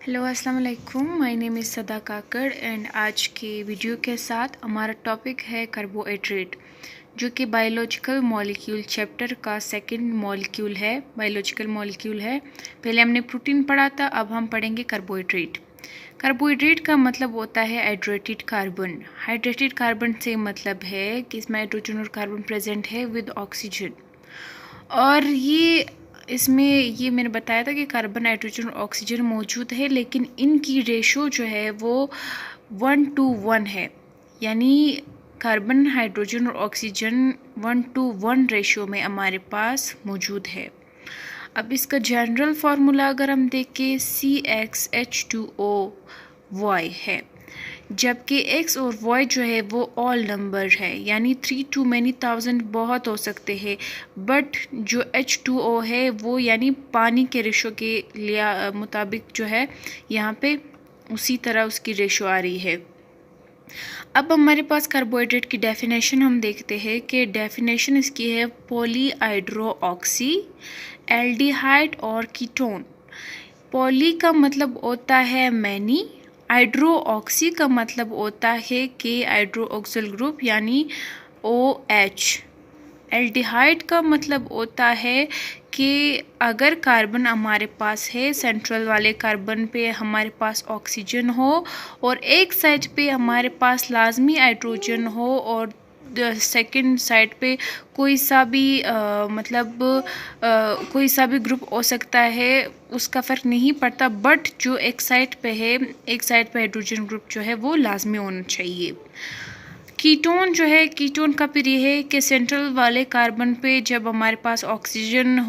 Hello अस्सलाम वालेकुम, my name is सदा काकड़ एंड आज के वीडियो के साथ हमारा टॉपिक है कार्बोहाइड्रेट, जो कि बायोलॉजिकल मॉलिक्यूल चैप्टर का सेकंड मॉलिक्यूल है। बायोलॉजिकल मॉलिक्यूल है। पहले हमने प्रोटीन पढ़ा था, अब हम पढ़ेंगे कार्बोहाइड्रेट। कार्बोहाइड्रेट का मतलब होता है हाइड्रेटेड कार्बन। हाइड्रेटेड कार्बन से मतलब है कि इसमें हाइड्रोजन और कार्बन प्रेजेंट है विद ऑक्सीजन। और ये मैंने बताया था कि कार्बन, हाइड्रोजन और ऑक्सीजन मौजूद है, लेकिन इनकी रेशो जो है वो 1:1 है। यानी कार्बन, हाइड्रोजन और ऑक्सीजन 1:1 रेशो में हमारे पास मौजूद है। अब इसका जनरल फार्मूला अगर हम देखें CxH2O है, जबकि x और y जो है वो ऑल नंबर है, यानी 3 to many thousand बहुत हो सकते हैं, बट जो H2O है वो यानी पानी के रेशो के लिए मुताबिक जो है यहाँ पे उसी तरह उसकी रेशो आ रही है। अब हमारे पास कार्बोहाइड्रेट की डेफिनेशन हम देखते हैं कि डेफिनेशन इसकी है पॉलीहाइड्रोऑक्सी एल्डिहाइड और कीटोन। पॉली का मतलब होता है मैनी, हाइड्रोऑक्सी का मतलब होता है कि हाइड्रोक्सिल ग्रुप यानी OH। एल्डिहाइड का मतलब होता है कि अगर कार्बन हमारे पास है, सेंट्रल वाले कार्बन पे हमारे पास ऑक्सीजन हो और एक साइड पे हमारे पास लाजमी हाइड्रोजन हो और सेकंड साइड पे कोई सा भी कोई सा भी ग्रुप हो सकता है, उसका फ़र्क नहीं पड़ता, बट जो एक साइड पे है, एक साइड पे हाइड्रोजन ग्रुप जो है वो लाजमी होना चाहिए। कीटोन जो है, कीटोन का फिर ये है कि सेंट्रल वाले कार्बन पे जब हमारे पास ऑक्सीजन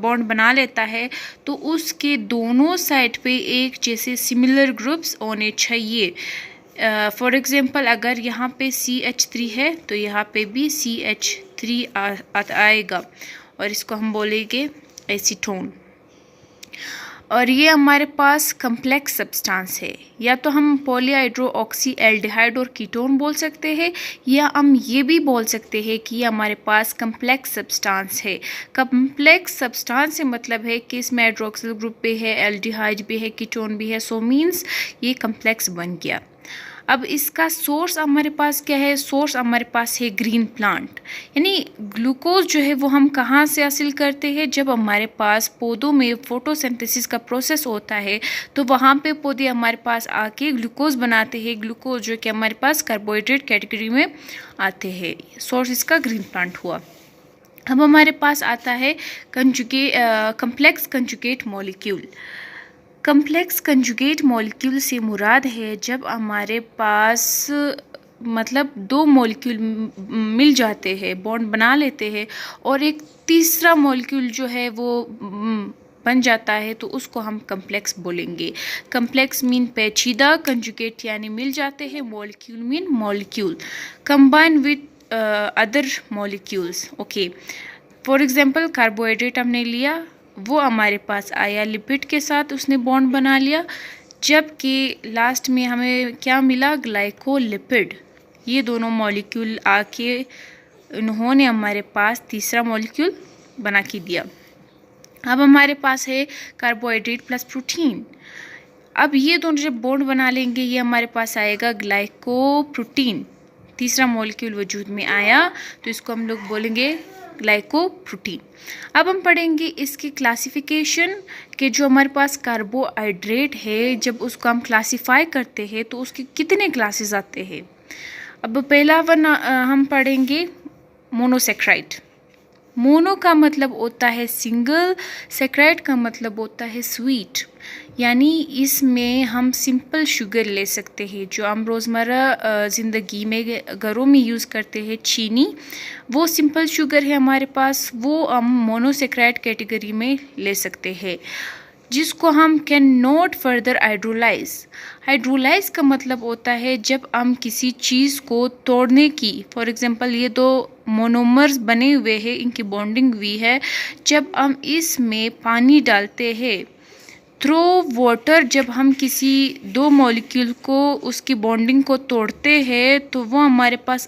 बॉन्ड बना लेता है तो उसके दोनों साइड पे एक जैसे सिमिलर ग्रुप्स होने चाहिए। फॉर एग्जांपल अगर यहाँ पे CH3 है तो यहाँ पे भी CH3 आएगा और इसको हम बोलेंगे एसीटोन। और ये हमारे पास कम्प्लेक्स सब्सटेंस है। या तो हम पॉलीहाइड्रोऑक्सी एल्डिहाइड और कीटोन बोल सकते हैं, या हम ये भी बोल सकते हैं कि ये हमारे पास कम्प्लेक्स सब्सटेंस है। कम्प्लेक्स सब्सटेंस से मतलब है कि इसमें हाइड्रोक्सिल ग्रुप भी है, एल्डिहाइड भी है, कीटोन भी है, सो मीन्स ये कम्प्लेक्स बन गया। अब इसका सोर्स हमारे पास क्या है? सोर्स हमारे पास है ग्रीन प्लांट। यानी ग्लूकोज जो है वो हम कहाँ से हासिल करते हैं? जब हमारे पास पौधों में फोटोसिंथेसिस का प्रोसेस होता है तो वहाँ पे पौधे हमारे पास आके ग्लूकोज बनाते हैं। ग्लूकोज जो कि हमारे पास कार्बोहाइड्रेट कैटेगरी में आते हैं। सोर्स इसका ग्रीन प्लांट हुआ। अब हमारे पास आता है complex conjugate molecule. Complex conjugate molecule से मुराद है जब हमारे पास मतलब दो मॉलिक्यूल मिल जाते हैं, बॉन्ड बना लेते हैं और एक तीसरा मॉलिक्यूल जो है वो बन जाता है, तो उसको हम कम्प्लेक्स बोलेंगे। कम्प्लेक्स मीन पेचीदा, कंजुगेट यानी मिल जाते हैं, molecule mean molecule combine with other molecules. Okay, for example carbohydrate हमने लिया, वो हमारे पास आया लिपिड के साथ, उसने बॉन्ड बना लिया, जबकि लास्ट में हमें क्या मिला? ग्लाइकोलिपिड। ये दोनों मॉलिक्यूल आके उन्होंने हमारे पास तीसरा मॉलिक्यूल बना के दिया। अब हमारे पास है कार्बोहाइड्रेट प्लस प्रोटीन। अब ये दोनों जब बॉन्ड बना लेंगे, ये हमारे पास आएगा ग्लाइकोप्रोटीन। तीसरा मॉलिक्यूल वजूद में आया तो इसको हम लोग बोलेंगे ग्लाइकोप्रोटीन। अब हम पढ़ेंगे इसकी क्लासिफिकेशन कि जो हमारे पास कार्बोहाइड्रेट है, जब उसको हम क्लासिफाई करते हैं तो उसके कितने क्लासेस आते हैं। अब पहला वन हम पढ़ेंगे मोनोसेक्राइड। मोनो का मतलब होता है सिंगल, सेक्राइड का मतलब होता है स्वीट। यानी इसमें हम सिंपल शुगर ले सकते हैं, जो हम रोज़मर्रा ज़िंदगी में घरों में यूज़ करते हैं, चीनी, वो सिंपल शुगर है हमारे पास, वो हम मोनोसेक्राइड कैटेगरी में ले सकते हैं, जिसको हम can not further hydrolyse. Hydrolyse का मतलब होता है जब हम किसी चीज़ को तोड़ने की, फॉर एग्जांपल ये दो मोनोमर्स बने हुए हैं, इनकी बॉन्डिंग हुई है, जब हम इसमें पानी डालते हैं थ्रू वाटर, जब हम किसी दो मॉलिक्यूल को उसकी बॉन्डिंग को तोड़ते हैं तो वो हमारे पास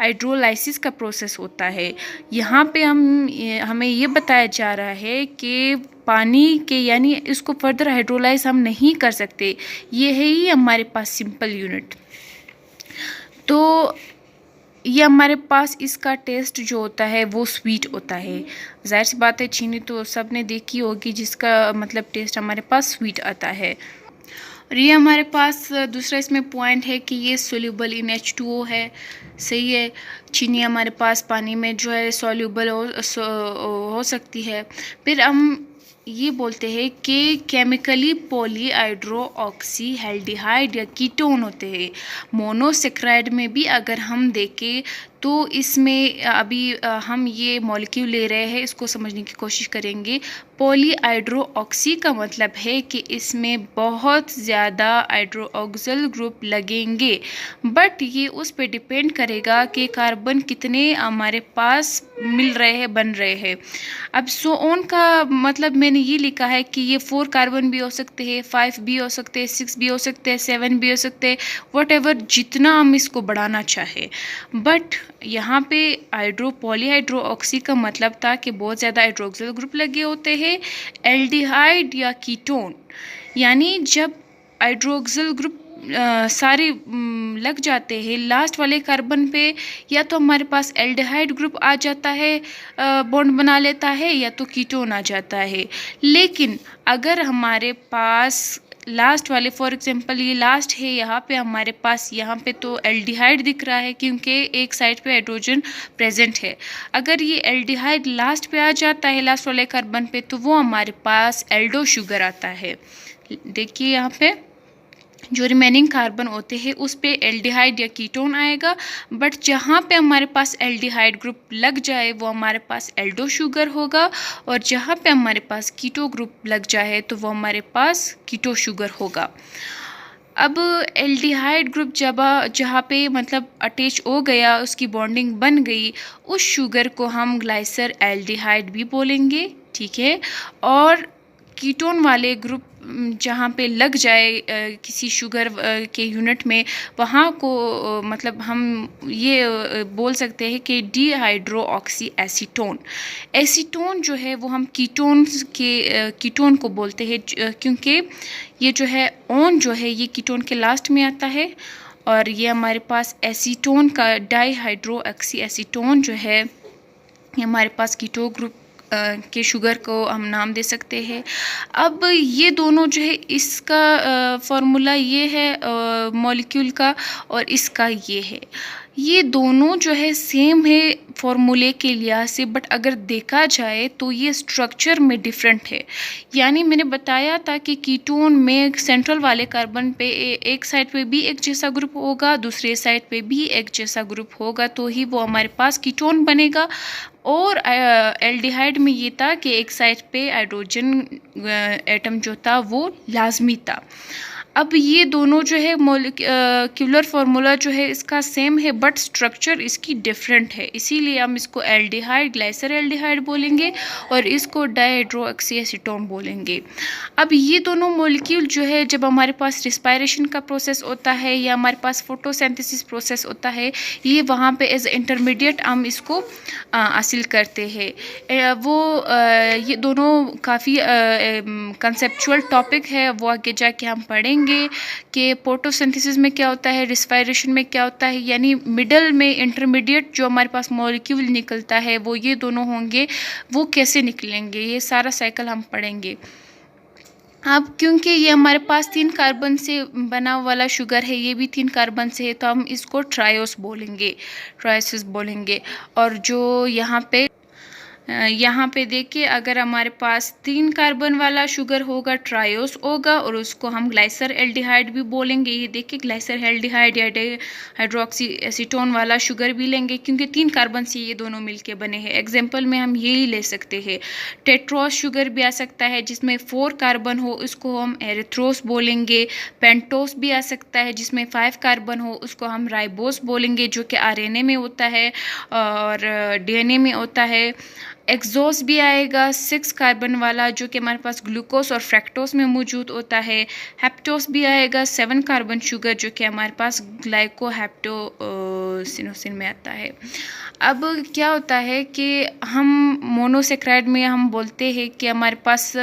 हाइड्रोलाइसिस का प्रोसेस होता है। यहाँ पे हमें ये बताया जा रहा है कि पानी के यानी इसको फर्दर हाइड्रोलाइज हम नहीं कर सकते। ये है ही हमारे पास सिंपल यूनिट। तो ये हमारे पास इसका टेस्ट जो होता है वो स्वीट होता है। जाहिर सी बात है चीनी तो सब ने देखी होगी जिसका मतलब टेस्ट हमारे पास स्वीट आता है। और ये हमारे पास दूसरा इसमें पॉइंट है कि ये सोल्यूबल इन H2O है। सही है, चीनी हमारे पास पानी में जो है सोल्यूबल हो सकती है। फिर हम ये बोलते हैं कि केमिकली पॉलीहाइड्रो ऑक्सीहेल्डिहाइड या कीटोन होते हैं। मोनोसेक्राइड में भी अगर हम देखें तो इसमें अभी हम ये मॉलिक्यूल ले रहे हैं, इसको समझने की कोशिश करेंगे। पॉलीहाइड्रो ऑक्सी का मतलब है कि इसमें बहुत ज़्यादा हाइड्रोक्सिल ग्रुप लगेंगे, बट ये उस पे डिपेंड करेगा कि कार्बन कितने हमारे पास मिल रहे हैं, बन रहे हैं। अब सो ऑन का मतलब मैंने ये लिखा है कि ये 4 कार्बन भी हो सकते हैं, 5 भी हो सकते हैं, 6 भी हो सकते हैं, 7 भी हो सकते हैं, वट जितना हम इसको बढ़ाना चाहें। बट यहाँ पे पॉलीहाइड्रो ऑक्सी का मतलब था कि बहुत ज़्यादा हाइड्रोक्सिल ग्रुप लगे होते हैं। एल्डिहाइड या कीटोन यानी जब हाइड्रोक्सिल ग्रुप सारे लग जाते हैं लास्ट वाले कार्बन पे, या तो हमारे पास एल्डिहाइड ग्रुप आ जाता है, बॉन्ड बना लेता है, या तो कीटोन आ जाता है। लेकिन अगर हमारे पास लास्ट वाले, फॉर एग्जांपल ये लास्ट है, यहाँ पे हमारे पास यहाँ पे तो एल्डिहाइड दिख रहा है क्योंकि एक साइड पे हाइड्रोजन प्रेजेंट है। अगर ये एल्डिहाइड लास्ट पे आ जाता है, लास्ट वाले कार्बन पे, तो वो हमारे पास एल्डो शुगर आता है। देखिए यहाँ पे जो रिमेनिंग कार्बन होते हैं उस पे एल्डिहाइड या कीटोन आएगा, बट जहाँ पे हमारे पास एल्डिहाइड ग्रुप लग जाए वो हमारे पास एल्डो शुगर होगा, और जहाँ पे हमारे पास कीटो ग्रुप लग जाए तो वो हमारे पास कीटो शुगर होगा। अब एल्डिहाइड ग्रुप जब जहाँ पे मतलब अटैच हो गया, उसकी बॉन्डिंग बन गई, उस शुगर को हम ग्लाइसर एल्डिहाइड भी बोलेंगे, ठीक है। और कीटोन वाले ग्रुप जहाँ पे लग जाए किसी शुगर के यूनिट में, वहाँ को मतलब हम ये बोल सकते हैं कि डिहाइड्रो ऑक्सी एसीटोन। एसीटोन जो है वो हम कीटोन को बोलते हैं क्योंकि ये जो है ऑन जो है ये कीटोन के लास्ट में आता है, और ये हमारे पास एसीटोन का डाईहाइड्रो ऑक्सी एसीटोन जो है ये हमारे पास कीटो ग्रुप के शुगर को हम नाम दे सकते हैं। अब ये दोनों जो है इसका फॉर्मूला ये है मॉलिक्यूल का, और इसका ये है। ये दोनों जो है सेम है फॉर्मूले के लिहाज से, बट अगर देखा जाए तो ये स्ट्रक्चर में डिफरेंट है। यानी मैंने बताया था कि कीटोन में सेंट्रल वाले कार्बन पे एक साइड पे भी एक जैसा ग्रुप होगा, दूसरे साइड पे भी एक जैसा ग्रुप होगा, तो ही वो हमारे पास कीटोन बनेगा। और एल्डिहाइड में ये था कि एक साइड पे हाइड्रोजन एटम जो था वो लाजमी था। अब ये दोनों जो है मॉलिक्यूलर फार्मूला जो है इसका सेम है, बट स्ट्रक्चर इसकी डिफरेंट है, इसीलिए हम इसको एल्डिहाइड ग्लाइसर एल्डिहाइड बोलेंगे और इसको डायहाइड्रो ऑक्सी एसीटोन बोलेंगे। अब ये दोनों मॉलिक्यूल जो है जब हमारे पास रिस्पायरेशन का प्रोसेस होता है या हमारे पास फोटोसिंथेसिस प्रोसेस होता है, ये वहाँ पे एज इंटरमीडिएट हम इसको हासिल करते हैं। ये दोनों काफ़ी कंसेप्चुअल टॉपिक है, वो आगे जाके हम पढ़ेंगे कि फोटोसिंथेसिस में क्या होता है, रिस्पायरेशन में क्या होता है, यानी मिडल में इंटरमीडिएट जो हमारे पास मॉलिक्यूल निकलता है वो ये दोनों होंगे, वो कैसे निकलेंगे, ये सारा साइकिल हम पढ़ेंगे। अब क्योंकि ये हमारे पास 3 कार्बन से बना वाला शुगर है, ये भी 3 कार्बन से है, तो हम इसको ट्रायोस बोलेंगे। और जो यहाँ पे देखिए, अगर हमारे पास 3 कार्बन वाला शुगर होगा ट्रायोस होगा, और उसको हम ग्लाइसर एल्डिहाइड भी बोलेंगे। ये देखिए ग्लाइसर एल्डिहाइड या हाइड्रोक्सी एसीटोन वाला शुगर भी लेंगे क्योंकि 3 कार्बन से ये दोनों मिलके बने हैं। एग्जांपल में हम यही ले सकते हैं। टेट्रोस शुगर भी आ सकता है जिसमें 4 कार्बन हो, उसको हम एरिथ्रोस बोलेंगे। पेंटोस भी आ सकता है जिसमें 5 कार्बन हो, उसको हम राइबोस बोलेंगे, जो कि आरएनए में होता है और डीएनए में होता है। एक्सोस भी आएगा 6 कार्बन वाला, जो कि हमारे पास ग्लूकोज और फ्रैक्टोस में मौजूद होता है। हेप्टोस भी आएगा 7 कार्बन शुगर, जो कि हमारे पास ग्लाइकोहेप्टोसिनोसिन में आता है। अब क्या होता है कि हम मोनोसेक्राइड में हम बोलते हैं कि हमारे पास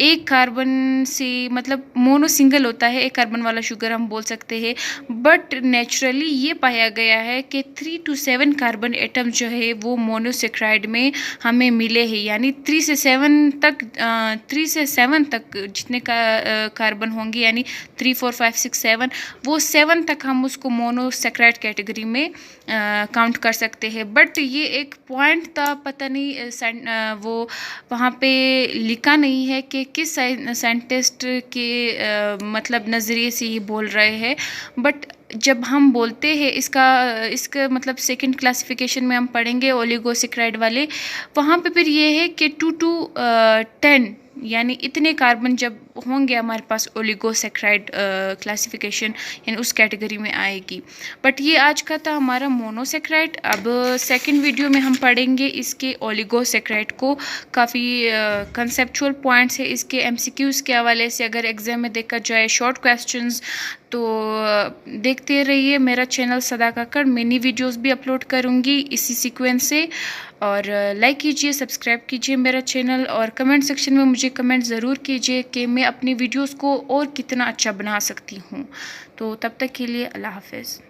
एक कार्बन से मतलब मोनो सिंगल होता है, एक कार्बन वाला शुगर हम बोल सकते हैं। बट नेचुरली ये पाया गया है कि 3 to 7 कार्बन एटम जो है वो मोनोसेक्राइड में हमें मिले हैं, यानी 3 से 7 तक जितने कार्बन होंगे, यानी 3 4 5 6 7, वो 7 तक हम उसको मोनोसेक्राइड कैटेगरी में काउंट कर सकते हैं। बट ये एक पॉइंट था, पता नहीं वो वहाँ पे लिखा नहीं है कि किस साइंटिस्ट के मतलब नज़रिए से ये बोल रहे हैं। बट जब हम बोलते हैं इसका मतलब सेकंड क्लासिफिकेशन में हम पढ़ेंगे ओलिगोसेक्राइड वाले, वहाँ पे फिर ये है कि 2 to 10 यानी इतने कार्बन जब होंगे हमारे पास ओलिगोसेक्राइड क्लासिफिकेशन यानी उस कैटेगरी में आएगी। बट ये आज का था हमारा मोनोसेक्राइड। अब सेकंड वीडियो में हम पढ़ेंगे इसके ओलिगोसेक्राइड को। काफ़ी कंसेप्चुअल पॉइंट्स है इसके, एमसीक्यूज़ के हवाले से अगर एग्जाम में देखा जाए, शॉर्ट क्वेश्चंस। तो देखते रहिए मेरा चैनल सदा काकड़, मैं नई वीडियोस भी अपलोड करूँगी इसी सीक्वेंस से। और लाइक कीजिए, सब्सक्राइब कीजिए मेरा चैनल, और कमेंट सेक्शन में मुझे कमेंट ज़रूर कीजिए कि मैं अपनी वीडियोस को और कितना अच्छा बना सकती हूँ। तो तब तक के लिए अल्लाह हाफ़िज़।